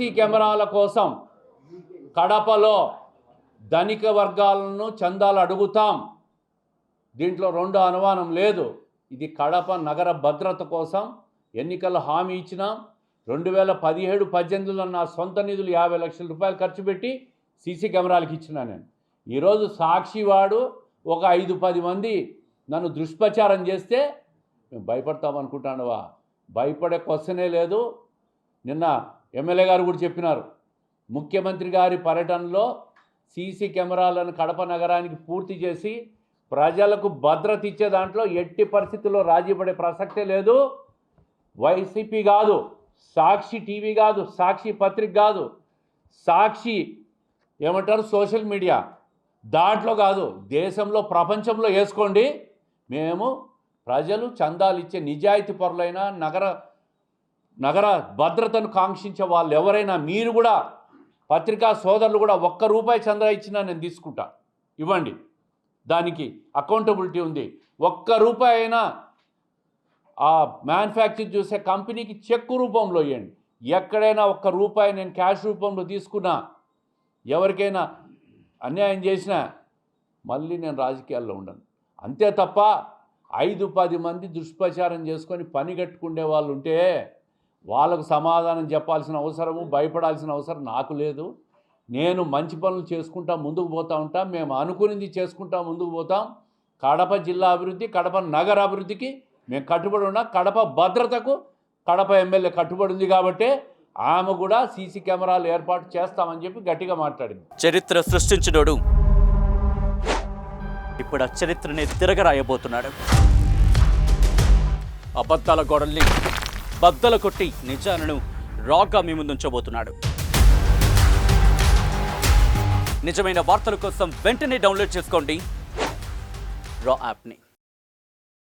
CC కెమెరాల కోసం కడపలో ధనిక వర్గాలను చందాలు అడుగుతాం. దీంట్లో రెండో అనుమానం లేదు. ఇది కడప నగర భద్రత కోసం ఎన్నికల్లో హామీ ఇచ్చినాం. 2017-18లో నా సొంత నిధులు 50 లక్షల రూపాయలు ఖర్చు పెట్టి సీసీ కెమెరాలకు ఇచ్చినా నేను. ఈరోజు సాక్షి వాడు ఒక 5-10 మంది నన్ను దుష్ప్రచారం చేస్తే మేము భయపడతామనుకుంటానువా? భయపడే క్వశ్చనే లేదు. నిన్న ఎమ్మెల్యే గారు కూడా చెప్పినారు, ముఖ్యమంత్రి గారి పర్యటనలో సీసీ కెమెరాలను కడప నగరానికి పూర్తి చేసి ప్రజలకు భద్రత ఇచ్చే దాంట్లో ఎట్టి పరిస్థితుల్లో రాజీ పడే ప్రసక్తే లేదు. వైసీపీ కాదు, సాక్షి టీవీ కాదు, సాక్షి పత్రిక కాదు, సాక్షి ఏమంటారు సోషల్ మీడియా దాంట్లో కాదు, దేశంలో ప్రపంచంలో వేసుకోండి. మేము ప్రజలు చందాలు ఇచ్చే నిజాయితీ పరులైన నగర భద్రతను కాంక్షించే వాళ్ళు ఎవరైనా, మీరు కూడా పత్రికా సోదరులు కూడా ₹1 చందా ఇచ్చినా నేను తీసుకుంటా, ఇవ్వండి. దానికి అకౌంటబిలిటీ ఉంది. ₹1 అయినా ఆ మ్యానుఫ్యాక్చర్ చేసే కంపెనీకి చెక్కు రూపంలో ఇవ్వండి. ఎక్కడైనా ₹1 నేను క్యాష్ రూపంలో తీసుకున్నా, ఎవరికైనా అన్యాయం చేసినా మళ్ళీ నేను రాజకీయాల్లో ఉండను. అంతే తప్ప 5-10 మంది దుష్ప్రచారం చేసుకొని పని కట్టుకునే వాళ్ళు ఉంటే వాళ్ళకు సమాధానం చెప్పాల్సిన అవసరము, భయపడాల్సిన అవసరం నాకు లేదు. నేను మంచి పనులు చేసుకుంటా ముందుకు పోతూ ఉంటాం. మేము అనుకునింది చేసుకుంటా ముందుకు పోతాం. కడప జిల్లా అభివృద్ధి, కడప నగర అభివృద్ధికి మేము కట్టుబడి ఉన్నాం. కడప భద్రతకు కడప ఎమ్మెల్యే కట్టుబడి ఉంది కాబట్టి ఆమె కూడా సీసీ కెమెరాలు ఏర్పాటు చేస్తామని చెప్పి గట్టిగా మాట్లాడింది. చరిత్ర సృష్టించినోడు ఇప్పుడు ఆ చరిత్రని తిరగరాయబోతున్నాడు. అబద్ధాల గోడల్ని బద్దలు కొట్టి నిజాలను రాగా మీ ముందుంచబోతున్నాడు. నిజమైన వార్తల కోసం వెంటనే డౌన్లోడ్ చేసుకోండి రా యాప్ని.